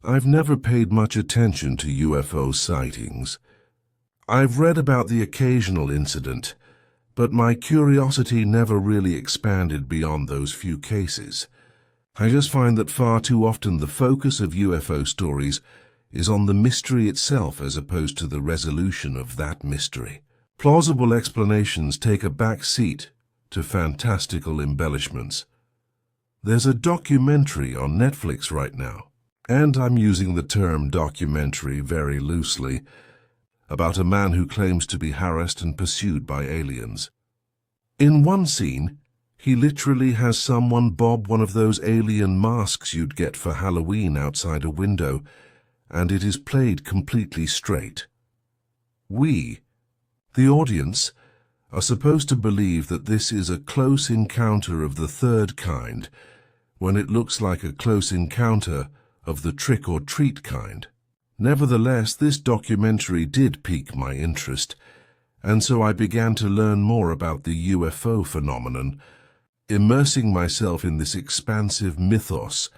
I've never paid much attention to UFO sightings. I've read about the occasional incident, but my curiosity never really expanded beyond those few cases. I just find that far too often the focus of UFO stories is on the mystery itself as opposed to the resolution of that mystery. Plausible explanations take a back seat to fantastical embellishments. There's a documentary on Netflix right now, and I'm using the term documentary very loosely, about a man who claims to be harassed and pursued by aliens. In one scene, he literally has someone bob one of those alien masks you'd get for Halloween outside a window, and it is played completely straight. We, the audience, are supposed to believe that this is a close encounter of the third kind, when it looks like a close encounter of the trick-or-treat kind. Nevertheless, this documentary did pique my interest, and so I began to learn more about the UFO phenomenon, immersing myself in this expansive mythos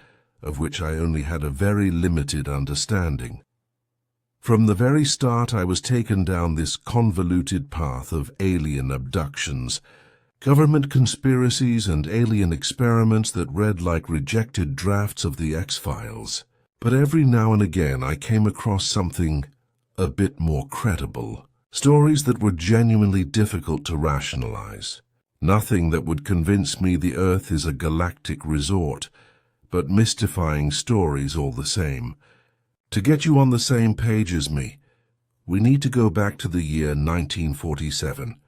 of which I only had a very limited understanding. From the very start, I was taken down this convoluted path of alien abductions, government conspiracies and alien experiments that read like rejected drafts of the X-Files. But every now and again I came across something a bit more credible. Stories that were genuinely difficult to rationalize. Nothing that would convince me the Earth is a galactic resort, but mystifying stories all the same. To get you on the same page as me, we need to go back to the year 1947.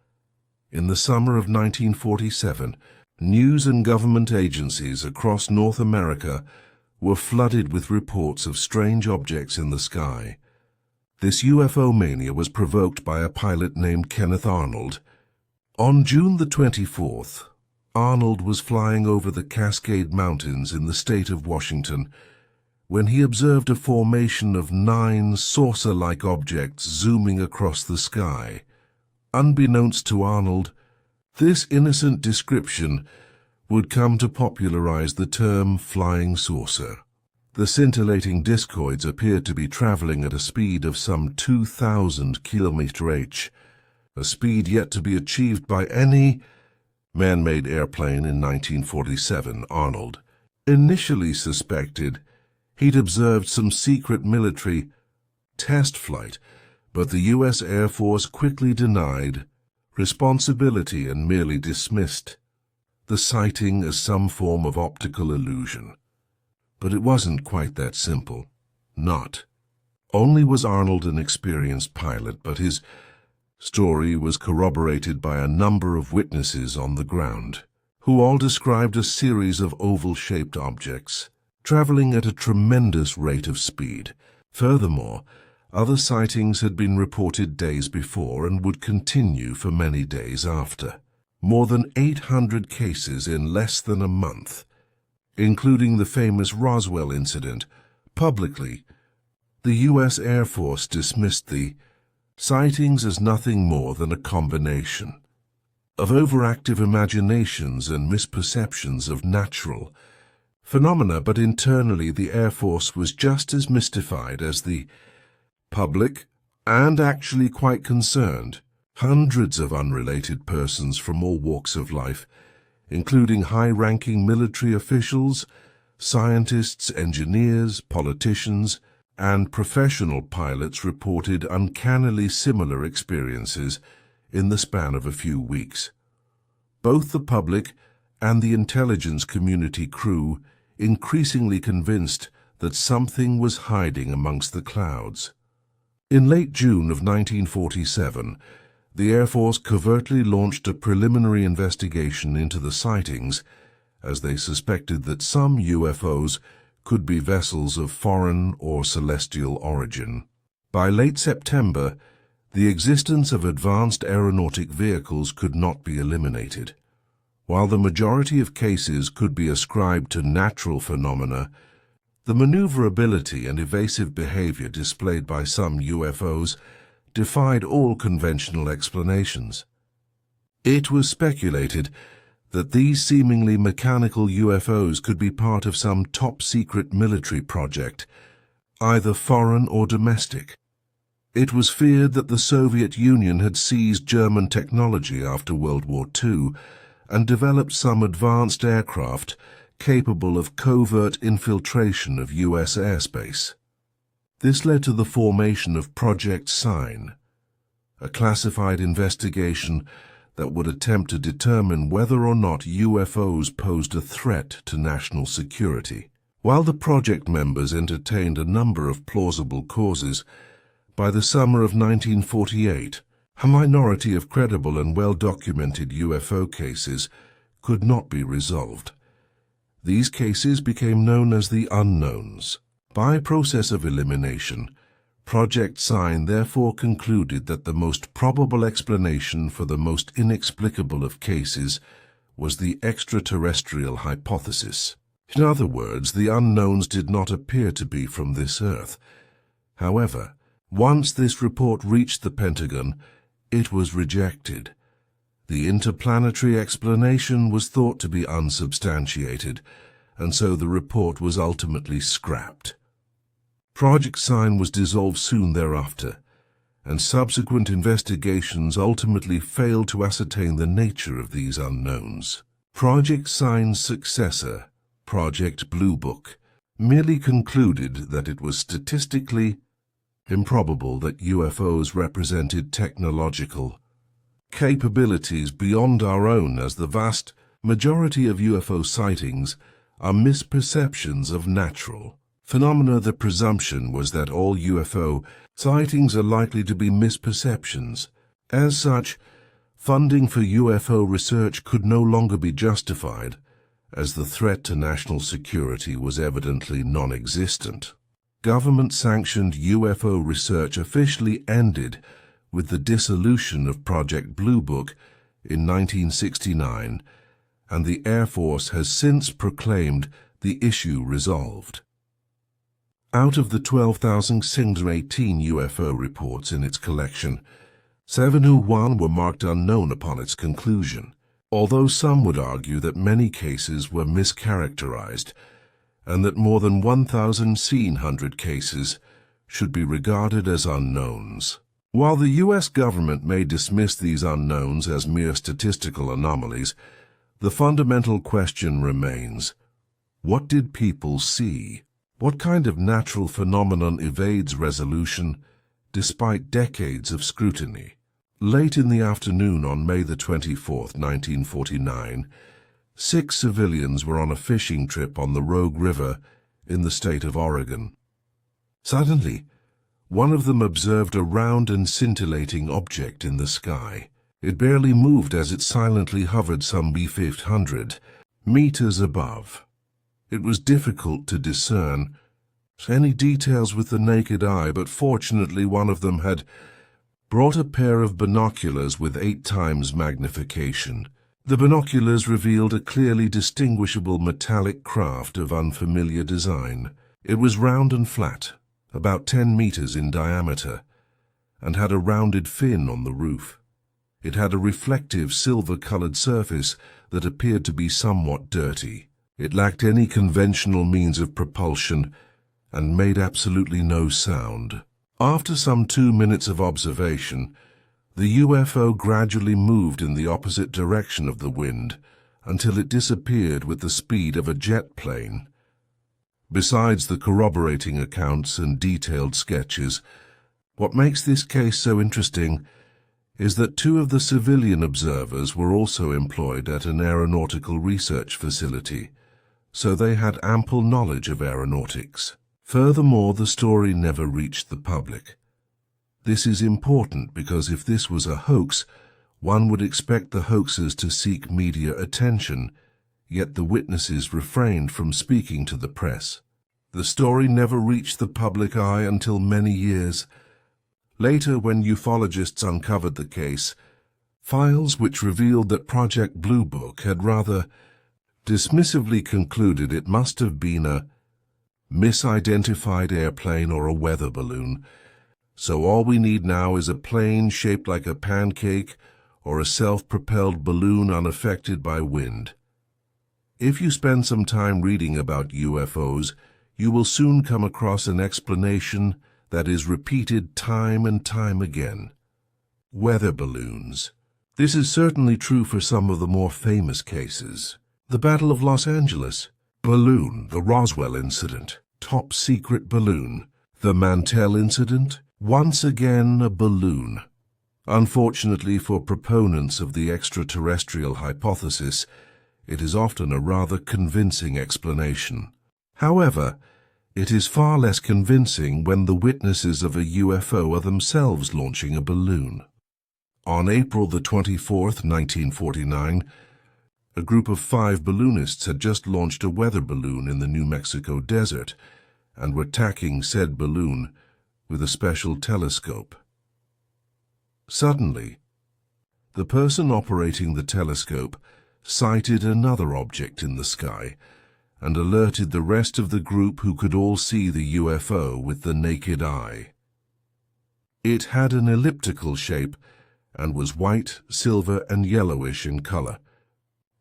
In the summer of 1947, news and government agencies across North America were flooded with reports of strange objects in the sky. This UFO mania was provoked by a pilot named Kenneth Arnold. On June the 24th, Arnold was flying over the Cascade Mountains in the state of Washington when he observed a formation of 9 saucer-like objects zooming across the sky. Unbeknownst to Arnold, this innocent description would come to popularize the term flying saucer. The scintillating discoids appeared to be traveling at a speed of some 2,000 km/h, a speed yet to be achieved by any man-made airplane in 1947. Arnold initially suspected he'd observed some secret military test flight, but the U.S. Air Force quickly denied responsibility and merely dismissed the sighting as some form of optical illusion. But it wasn't quite that simple. Not only was Arnold an experienced pilot, but his story was corroborated by a number of witnesses on the ground, who all described a series of oval-shaped objects traveling at a tremendous rate of speed. Furthermore, other sightings had been reported days before and would continue for many days after. More than 800 cases in less than a month, including the famous Roswell incident. Publicly, the U.S. Air Force dismissed the sightings as nothing more than a combination of overactive imaginations and misperceptions of natural phenomena, but internally the Air Force was just as mystified as the public, and actually quite concerned. Hundreds of unrelated persons from all walks of life, including high-ranking military officials, scientists, engineers, politicians, and professional pilots, reported uncannily similar experiences in the span of a few weeks. Both the public and the intelligence community crew increasingly convinced that something was hiding amongst the clouds. In late June of 1947, the Air Force covertly launched a preliminary investigation into the sightings, as they suspected that some UFOs could be vessels of foreign or celestial origin. By late September, the existence of advanced aeronautic vehicles could not be eliminated. While the majority of cases could be ascribed to natural phenomena, the maneuverability and evasive behavior displayed by some UFOs defied all conventional explanations. It was speculated that these seemingly mechanical UFOs could be part of some top-secret military project, either foreign or domestic. It was feared that the Soviet Union had seized German technology after World War II and developed some advanced aircraft capable of covert infiltration of U.S. airspace. This led to the formation of Project Sign, a classified investigation that would attempt to determine whether or not UFOs posed a threat to national security. While the project members entertained a number of plausible causes, by the summer of 1948, a minority of credible and well-documented UFO cases could not be resolved. These cases became known as the unknowns. By process of elimination, Project Sign therefore concluded that the most probable explanation for the most inexplicable of cases was the extraterrestrial hypothesis. In other words, the unknowns did not appear to be from this Earth. However, once this report reached the Pentagon, it was rejected. The interplanetary explanation was thought to be unsubstantiated, and so the report was ultimately scrapped. Project Sign was dissolved soon thereafter, and subsequent investigations ultimately failed to ascertain the nature of these unknowns. Project Sign's successor, Project Blue Book, merely concluded that it was statistically improbable that UFOs represented technological capabilities beyond our own, as the vast majority of UFO sightings are misperceptions of natural phenomena. The presumption was that all UFO sightings are likely to be misperceptions. As such, funding for UFO research could no longer be justified, as the threat to national security was evidently non-existent. Government-sanctioned UFO research officially ended with the dissolution of Project Blue Book in 1969, and the Air Force has since proclaimed the issue resolved. Out of the 12,618 UFO reports in its collection, 701 were marked unknown upon its conclusion, although some would argue that many cases were mischaracterized and that more than 1,100 cases should be regarded as unknowns. While the U.S. government may dismiss these unknowns as mere statistical anomalies, the fundamental question remains: what did people see? What kind of natural phenomenon evades resolution despite decades of scrutiny? Late in the afternoon on May the 24th, 1949, 6 civilians were on a fishing trip on the Rogue River in the state of Oregon. Suddenly, one of them observed a round and scintillating object in the sky. It barely moved as it silently hovered some 500 meters above. It was difficult to discern any details with the naked eye, but fortunately one of them had brought a pair of binoculars with 8 times magnification. The binoculars revealed a clearly distinguishable metallic craft of unfamiliar design. It was round and flat, about 10 meters in diameter, and had a rounded fin on the roof. It had a reflective silver-colored surface that appeared to be somewhat dirty. It lacked any conventional means of propulsion and made absolutely no sound. After some 2 minutes of observation, the UFO gradually moved in the opposite direction of the wind until it disappeared with the speed of a jet plane. Besides the corroborating accounts and detailed sketches, what makes this case so interesting is that 2 of the civilian observers were also employed at an aeronautical research facility, so they had ample knowledge of aeronautics. Furthermore, the story never reached the public. This is important because if this was a hoax, one would expect the hoaxers to seek media attention, yet the witnesses refrained from speaking to the press. The story never reached the public eye until many years later, when ufologists uncovered the case, files which revealed that Project Blue Book had rather dismissively concluded it must have been a misidentified airplane or a weather balloon. So all we need now is a plane shaped like a pancake or a self-propelled balloon unaffected by wind. If you spend some time reading about UFOs, you will soon come across an explanation that is repeated time and time again. Weather balloons. This is certainly true for some of the more famous cases. The Battle of Los Angeles, balloon, the Roswell incident, top secret balloon, the Mantell incident, once again a balloon. Unfortunately for proponents of the extraterrestrial hypothesis, it is often a rather convincing explanation. However, it is far less convincing when the witnesses of a UFO are themselves launching a balloon. On April the 24th, 1949, a group of 5 balloonists had just launched a weather balloon in the New Mexico desert and were tacking said balloon with a special telescope. Suddenly, the person operating the telescope sighted another object in the sky and alerted the rest of the group, who could all see the UFO with the naked eye. It had an elliptical shape and was white, silver, and yellowish in color.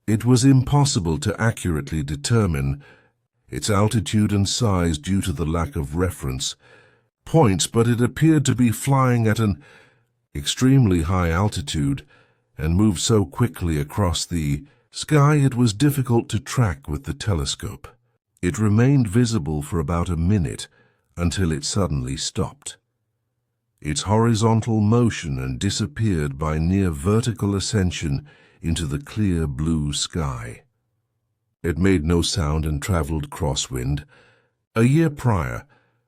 It was impossible to accurately determine its altitude and size due to the lack of reference points, but it appeared to be flying at an extremely high altitude and moved so quickly across the sky it was difficult to track with the telescope. It remained visible for about a minute until it suddenly stopped. Its horizontal motion and disappeared by near vertical ascension into the clear blue sky. It made no sound and traveled crosswind. A year prior,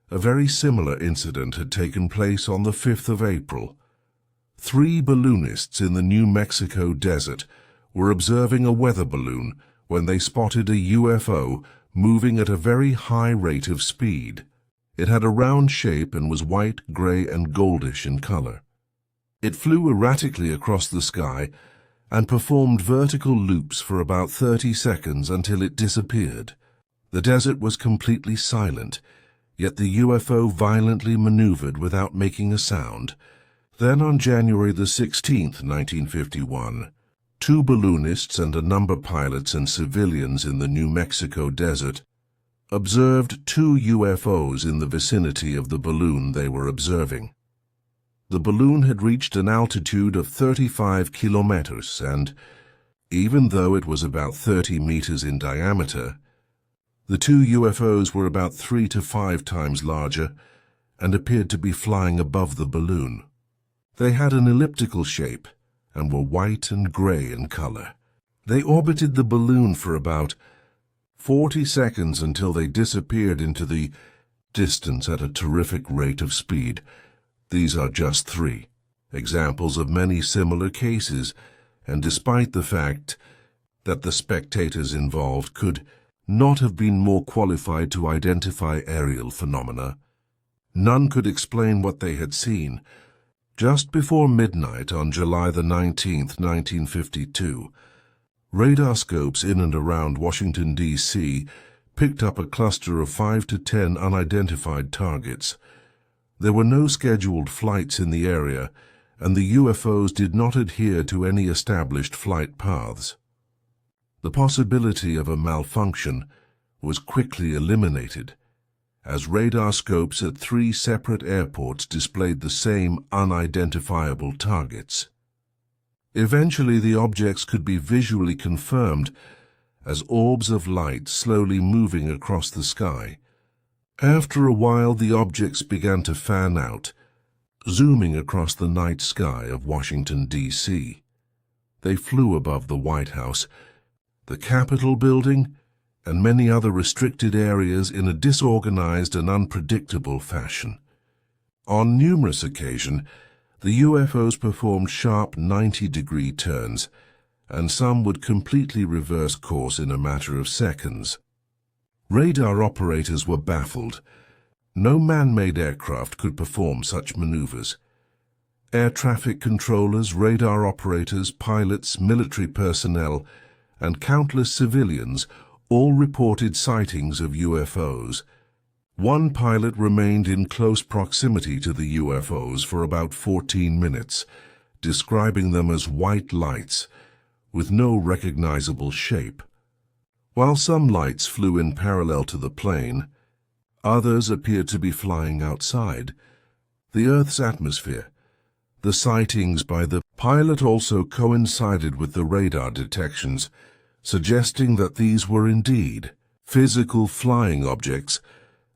a very similar incident had taken place on the 5th of April. 3 balloonists in the New Mexico desert were observing a weather balloon when they spotted a UFO moving at a very high rate of speed. It had a round shape and was white, gray, and goldish in color. It flew erratically across the sky and performed vertical loops for about 30 seconds until it disappeared. The desert was completely silent, yet the UFO violently maneuvered without making a sound. Then on January the 16th, 1951, 2 balloonists and a number of pilots and civilians in the New Mexico desert observed 2 UFOs in the vicinity of the balloon they were observing. The balloon had reached an altitude of 35 kilometers, and even though it was about 30 meters in diameter, the 2 UFOs were about 3 to 5 times larger and appeared to be flying above the balloon. They had an elliptical shape and were white and gray in color. They orbited the balloon for about 40 seconds until they disappeared into the distance at a terrific rate of speed. These are just 3 examples of many similar cases, and despite the fact that the spectators involved could not have been more qualified to identify aerial phenomena, none could explain what they had seen. Just before midnight on July the 19th, 1952, radar scopes in and around Washington, D.C. picked up a cluster of 5 to 10 unidentified targets. There were no scheduled flights in the area, and the UFOs did not adhere to any established flight paths. The possibility of a malfunction was quickly eliminated, as radar scopes at 3 separate airports displayed the same unidentifiable targets. Eventually, the objects could be visually confirmed as orbs of light slowly moving across the sky. After a while, the objects began to fan out, zooming across the night sky of Washington, D.C. They flew above the White House, the Capitol building, and many other restricted areas in a disorganized and unpredictable fashion. On numerous occasions, the UFOs performed sharp 90-degree turns, and some would completely reverse course in a matter of seconds. Radar operators were baffled. No man-made aircraft could perform such maneuvers. Air traffic controllers, radar operators, pilots, military personnel, and countless civilians all reported sightings of UFOs. One pilot remained in close proximity to the UFOs for about 14 minutes, describing them as white lights with no recognizable shape. While some lights flew in parallel to the plane, Others appeared to be flying outside the Earth's atmosphere. The sightings by the pilot also coincided with the radar detections, suggesting that these were indeed physical flying objects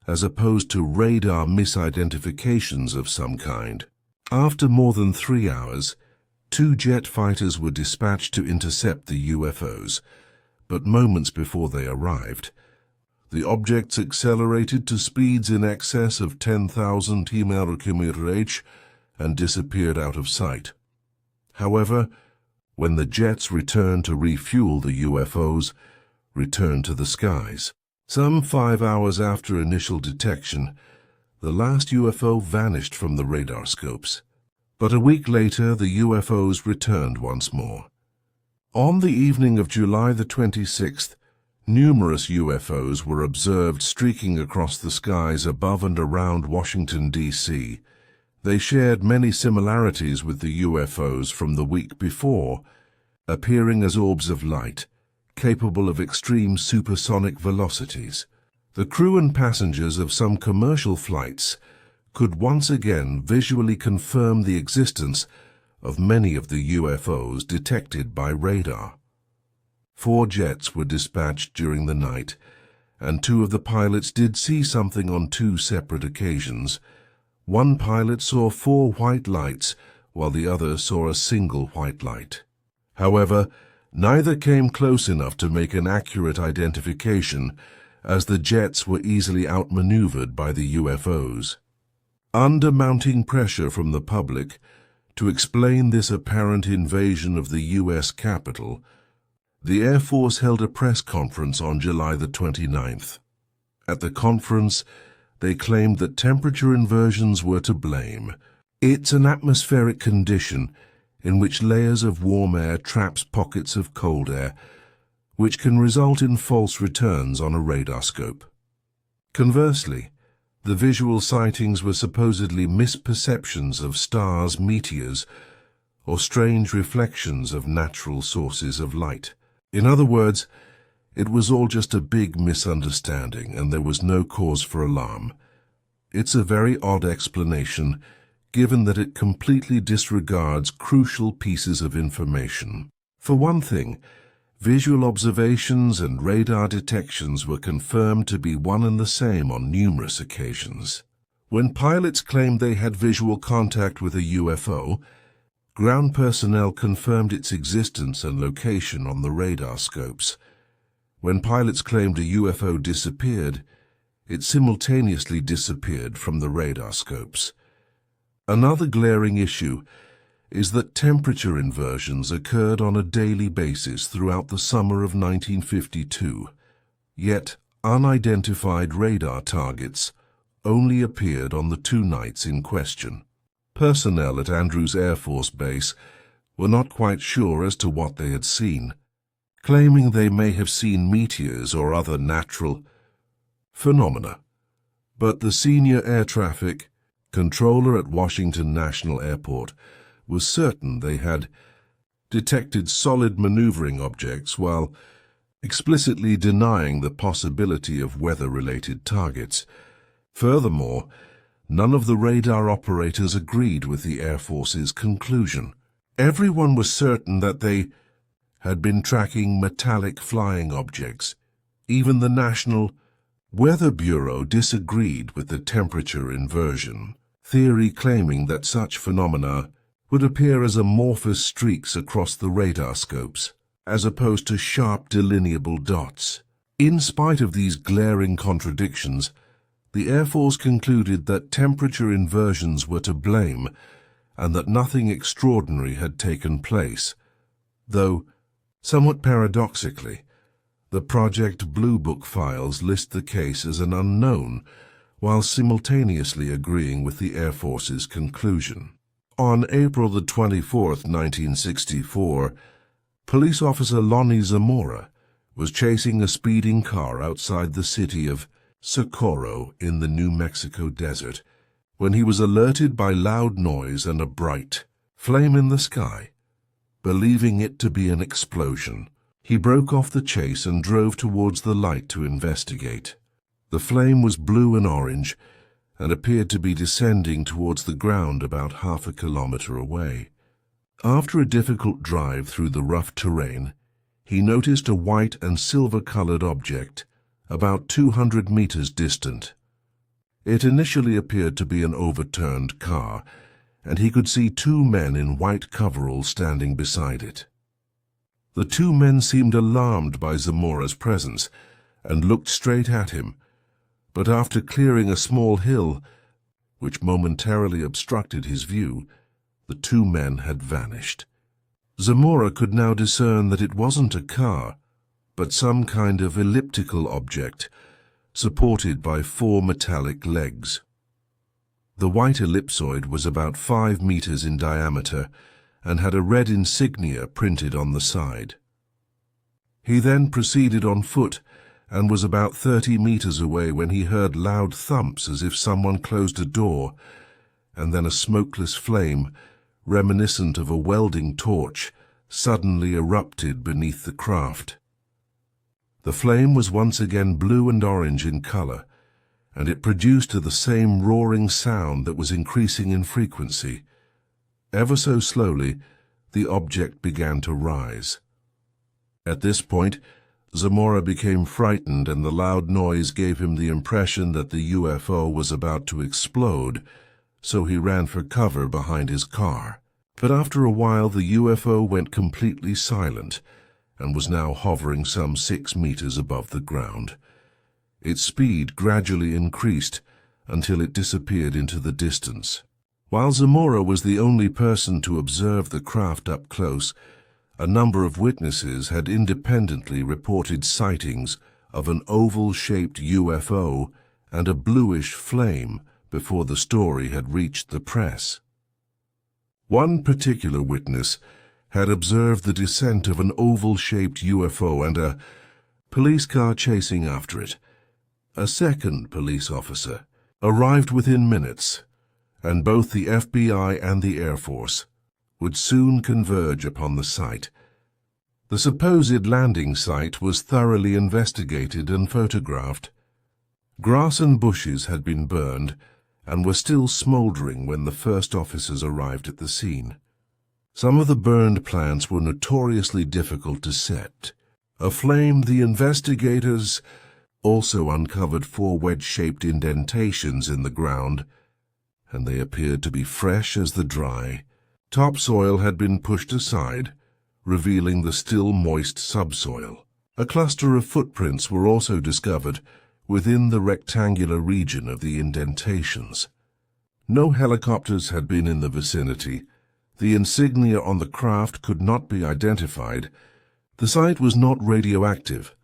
as opposed to radar misidentifications of some kind. After more than 3 hours, 2 jet fighters were dispatched to intercept the UFOs, but moments before they arrived, the objects accelerated to speeds in excess of 10,000 km/h and disappeared out of sight. However, when the jets returned to refuel, the UFOs returned to the skies. Some 5 hours after initial detection, the last UFO vanished from the radar scopes. But a week later, the UFOs returned once more. On the evening of July the 26th, numerous UFOs were observed streaking across the skies above and around Washington, D.C. They shared many similarities with the UFOs from the week before, appearing as orbs of light, capable of extreme supersonic velocities. The crew and passengers of some commercial flights could once again visually confirm the existence of many of the UFOs detected by radar. 4 jets were dispatched during the night, and 2 of the pilots did see something on 2 separate occasions. One pilot saw 4 white lights, while the other saw a single white light. However, neither came close enough to make an accurate identification, as the jets were easily outmaneuvered by the UFOs. Under mounting pressure from the public to explain this apparent invasion of the U.S. Capitol, the Air Force held a press conference on July the 29th. At the conference, they claimed that temperature inversions were to blame. It's an atmospheric condition in which layers of warm air traps pockets of cold air, which can result in false returns on a radar scope. Conversely, the visual sightings were supposedly misperceptions of stars, meteors, or strange reflections of natural sources of light. In other words, it was all just a big misunderstanding, and there was no cause for alarm. It's a very odd explanation, given that it completely disregards crucial pieces of information. For one thing, visual observations and radar detections were confirmed to be one and the same on numerous occasions. When pilots claimed they had visual contact with a UFO, ground personnel confirmed its existence and location on the radar scopes. When pilots claimed a UFO disappeared, it simultaneously disappeared from the radar scopes. Another glaring issue is that temperature inversions occurred on a daily basis throughout the summer of 1952, yet unidentified radar targets only appeared on the 2 nights in question. Personnel at Andrews Air Force Base were not quite sure as to what they had seen, claiming they may have seen meteors or other natural phenomena. But the senior air traffic controller at Washington National Airport was certain they had detected solid maneuvering objects, while explicitly denying the possibility of weather-related targets. Furthermore, none of the radar operators agreed with the Air Force's conclusion. Everyone was certain that they had been tracking metallic flying objects. Even the National Weather Bureau disagreed with the temperature inversion theory, claiming that such phenomena would appear as amorphous streaks across the radar scopes, as opposed to sharp delineable dots. In spite of these glaring contradictions, the Air Force concluded that temperature inversions were to blame and that nothing extraordinary had taken place, though, somewhat paradoxically, the Project Blue Book files list the case as an unknown, while simultaneously agreeing with the Air Force's conclusion. On April the 24th, 1964, police officer Lonnie Zamora was chasing a speeding car outside the city of Socorro in the New Mexico desert when he was alerted by loud noise and a bright flame in the sky. Believing it to be an explosion, he broke off the chase and drove towards the light to investigate. The flame was blue and orange and appeared to be descending towards the ground about half a kilometer away. After a difficult drive through the rough terrain, he noticed a white and silver-colored object about 200 meters distant. It initially appeared to be an overturned car, and he could see two men in white coveralls standing beside it. The two men seemed alarmed by Zamora's presence and looked straight at him, but after clearing a small hill, which momentarily obstructed his view, the two men had vanished. Zamora could now discern that it wasn't a car, but some kind of elliptical object, supported by 4 metallic legs. The white ellipsoid was about 5 meters in diameter and had a red insignia printed on the side. He then proceeded on foot and was about 30 meters away when he heard loud thumps as if someone closed a door, and then a smokeless flame, reminiscent of a welding torch, suddenly erupted beneath the craft. The flame was once again blue and orange in color, and it produced the same roaring sound that was increasing in frequency. Ever so slowly, the object began to rise. At this point, Zamora became frightened, and the loud noise gave him the impression that the UFO was about to explode, so he ran for cover behind his car. But after a while, the UFO went completely silent and was now hovering some 6 meters above the ground. Its speed gradually increased until it disappeared into the distance. While Zamora was the only person to observe the craft up close, a number of witnesses had independently reported sightings of an oval-shaped UFO and a bluish flame before the story had reached the press. One particular witness had observed the descent of an oval-shaped UFO and a police car chasing after it. A second police officer arrived within minutes, and both the FBI and the Air Force would soon converge upon the site. The supposed landing site was thoroughly investigated and photographed. Grass and bushes had been burned and were still smoldering when the first officers arrived at the scene. Some of the burned plants were notoriously difficult to set. Aflame, the investigators also uncovered 4 wedge-shaped indentations in the ground, and they appeared to be fresh as the dry. Topsoil had been pushed aside, revealing the still moist subsoil. A cluster of footprints were also discovered within the rectangular region of the indentations. No helicopters had been in the vicinity. The insignia on the craft could not be identified. The site was not radioactive.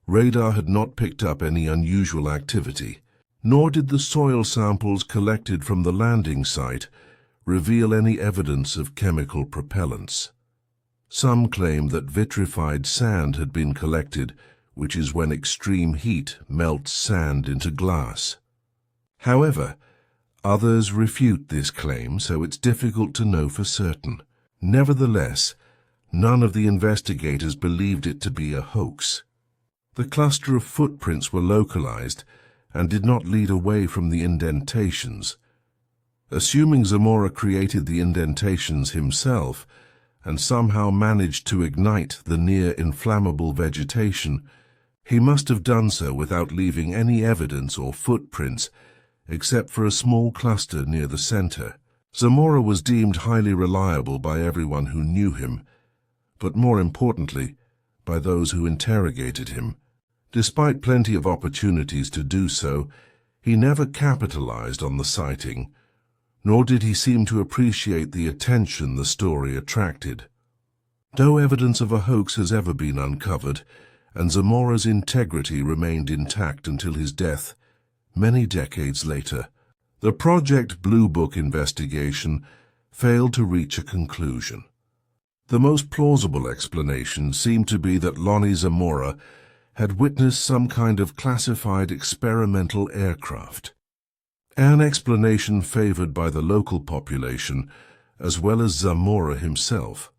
Radar had not picked up any unusual activity, nor did the soil samples collected from the landing site reveal any evidence of chemical propellants. Some claim that vitrified sand had been collected, which is when extreme heat melts sand into glass. However, others refute this claim, so it's difficult to know for certain. Nevertheless, none of the investigators believed it to be a hoax. The cluster of footprints were localized and did not lead away from the indentations. Assuming Zamora created the indentations himself and somehow managed to ignite the near-inflammable vegetation, he must have done so without leaving any evidence or footprints except for a small cluster near the center. Zamora was deemed highly reliable by everyone who knew him, but more importantly, by those who interrogated him. Despite plenty of opportunities to do so, he never capitalized on the sighting, nor did he seem to appreciate the attention the story attracted. No evidence of a hoax has ever been uncovered, and Zamora's integrity remained intact until his death, many decades later. The Project Blue Book investigation failed to reach a conclusion. The most plausible explanation seemed to be that Lonnie Zamora had witnessed some kind of classified experimental aircraft, an explanation favored by the local population as well as Zamora himself.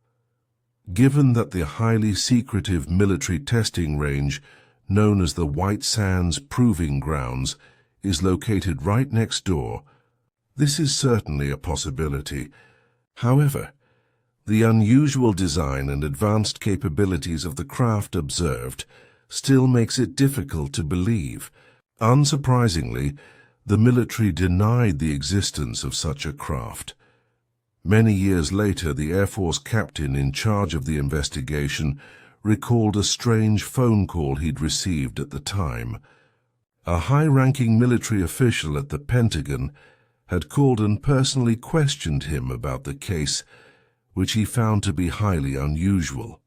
Given that the highly secretive military testing range known as the White Sands Proving Grounds, is located right next door, this is certainly a possibility. However, the unusual design and advanced capabilities of the craft observed still makes it difficult to believe. Unsurprisingly, the military denied the existence of such a craft. Many years later, the Air Force captain in charge of the investigation recalled a strange phone call he'd received at the time. A high-ranking military official at the Pentagon had called and personally questioned him about the case, which he found to be highly unusual.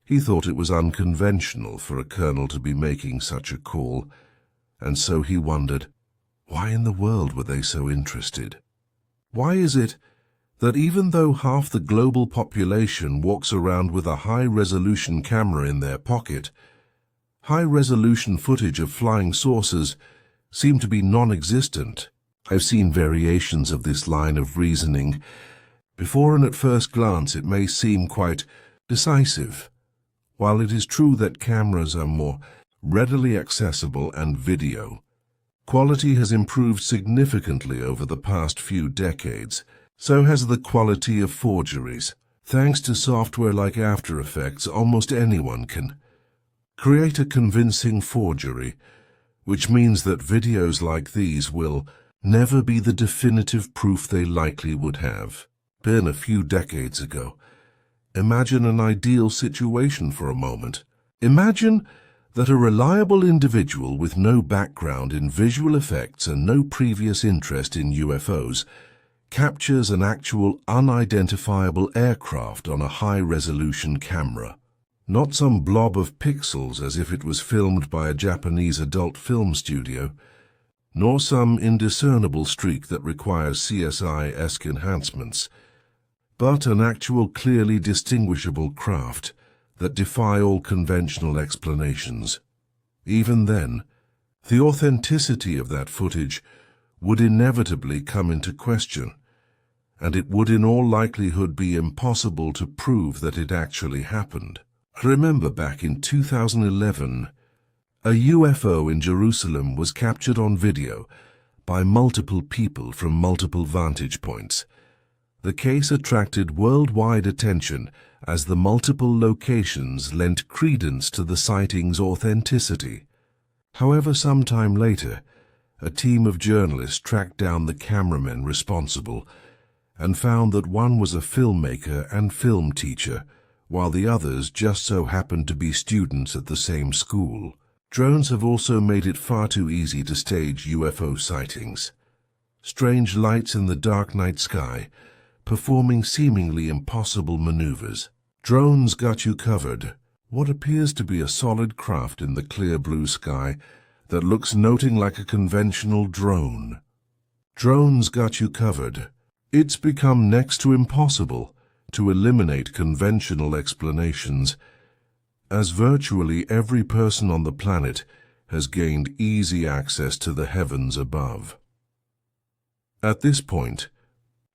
He thought it was unconventional for a colonel to be making such a call, and so he wondered, why in the world were they so interested? Why is it that even though half the global population walks around with a high-resolution camera in their pocket, high-resolution footage of flying saucers seem to be non-existent? I've seen variations of this line of reasoning before, and at first glance it may seem quite decisive. While it is true that cameras are more readily accessible and video quality has improved significantly over the past few decades, so has the quality of forgeries. Thanks to software like After Effects, almost anyone can create a convincing forgery, which means that videos like these will never be the definitive proof they likely would have been a few decades ago. Imagine an ideal situation for a moment. Imagine that a reliable individual with no background in visual effects and no previous interest in UFOs captures an actual unidentifiable aircraft on a high-resolution camera. Not some blob of pixels as if it was filmed by a Japanese adult film studio, nor some indiscernible streak that requires CSI-esque enhancements, but an actual clearly distinguishable craft that defy all conventional explanations. Even then, the authenticity of that footage would inevitably come into question, and it would in all likelihood be impossible to prove that it actually happened. I remember back in 2011, a UFO in Jerusalem was captured on video by multiple people from multiple vantage points. The case attracted worldwide attention as the multiple locations lent credence to the sighting's authenticity. However, some time later, a team of journalists tracked down the cameramen responsible and found that one was a filmmaker and film teacher, while the others just so happened to be students at the same school. Drones have also made it far too easy to stage UFO sightings. Strange lights in the dark night sky, performing seemingly impossible maneuvers. Drones got you covered. What appears to be a solid craft in the clear blue sky that looks nothing like a conventional drone. Drones got you covered. It's become next to impossible to eliminate conventional explanations, as virtually every person on the planet has gained easy access to the heavens above. At this point,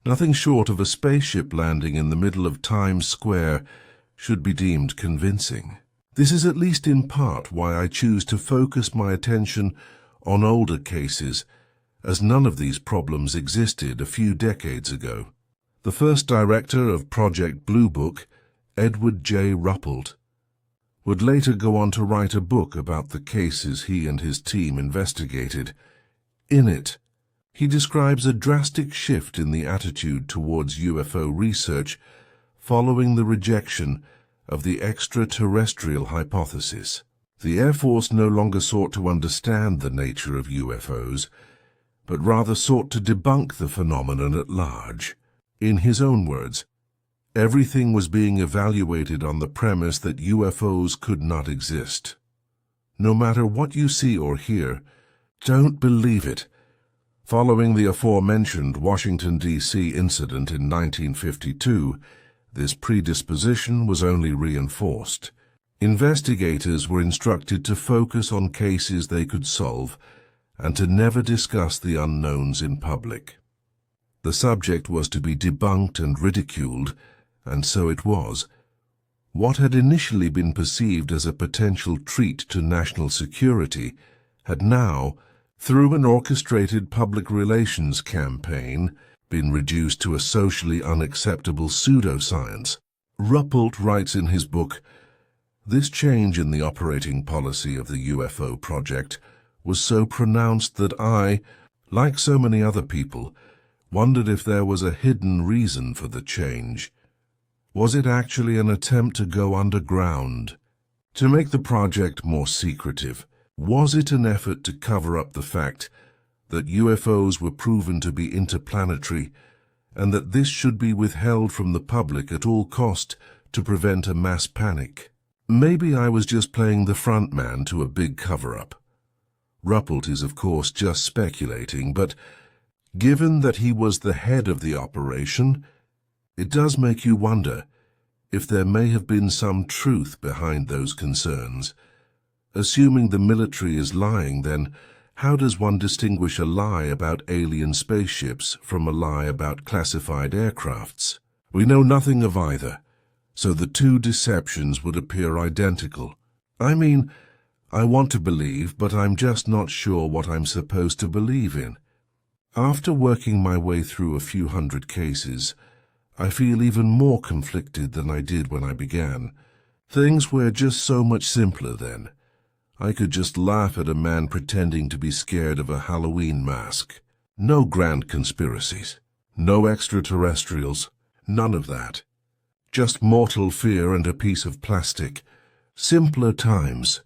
nothing short of a spaceship landing in the middle of Times Square should be deemed convincing. This is at least in part why I choose to focus my attention on older cases, as none of these problems existed a few decades ago. The first director of Project Blue Book, Edward J. Ruppelt, would later go on to write a book about the cases he and his team investigated. In it, he describes a drastic shift in the attitude towards UFO research following the rejection of the extraterrestrial hypothesis. The Air Force no longer sought to understand the nature of UFOs, but rather sought to debunk the phenomenon at large. In his own words, everything was being evaluated on the premise that UFOs could not exist. No matter what you see or hear, don't believe it. Following the aforementioned Washington, D.C. incident in 1952, this predisposition was only reinforced. Investigators were instructed to focus on cases they could solve and to never discuss the unknowns in public. The subject was to be debunked and ridiculed, and so it was. What had initially been perceived as a potential treat to national security had now, through an orchestrated public relations campaign, been reduced to a socially unacceptable pseudoscience. Ruppelt writes in his book, "This change in the operating policy of the UFO project was so pronounced that I, like so many other people, wondered if there was a hidden reason for the change. Was it actually an attempt to go underground, to make the project more secretive? Was it an effort to cover up the fact that UFOs were proven to be interplanetary and that this should be withheld from the public at all cost to prevent a mass panic? Maybe I was just playing the front man to a big cover-up." Ruppelt is, of course, just speculating, but given that he was the head of the operation, it does make you wonder if there may have been some truth behind those concerns. Assuming the military is lying, then how does one distinguish a lie about alien spaceships from a lie about classified aircrafts? We know nothing of either, so the two deceptions would appear identical. I mean, I want to believe, but I'm just not sure what I'm supposed to believe in. After working my way through a few hundred cases, I feel even more conflicted than I did when I began. Things were just so much simpler then. I could just laugh at a man pretending to be scared of a Halloween mask. No grand conspiracies. No extraterrestrials. None of that. Just mortal fear and a piece of plastic. Simpler times.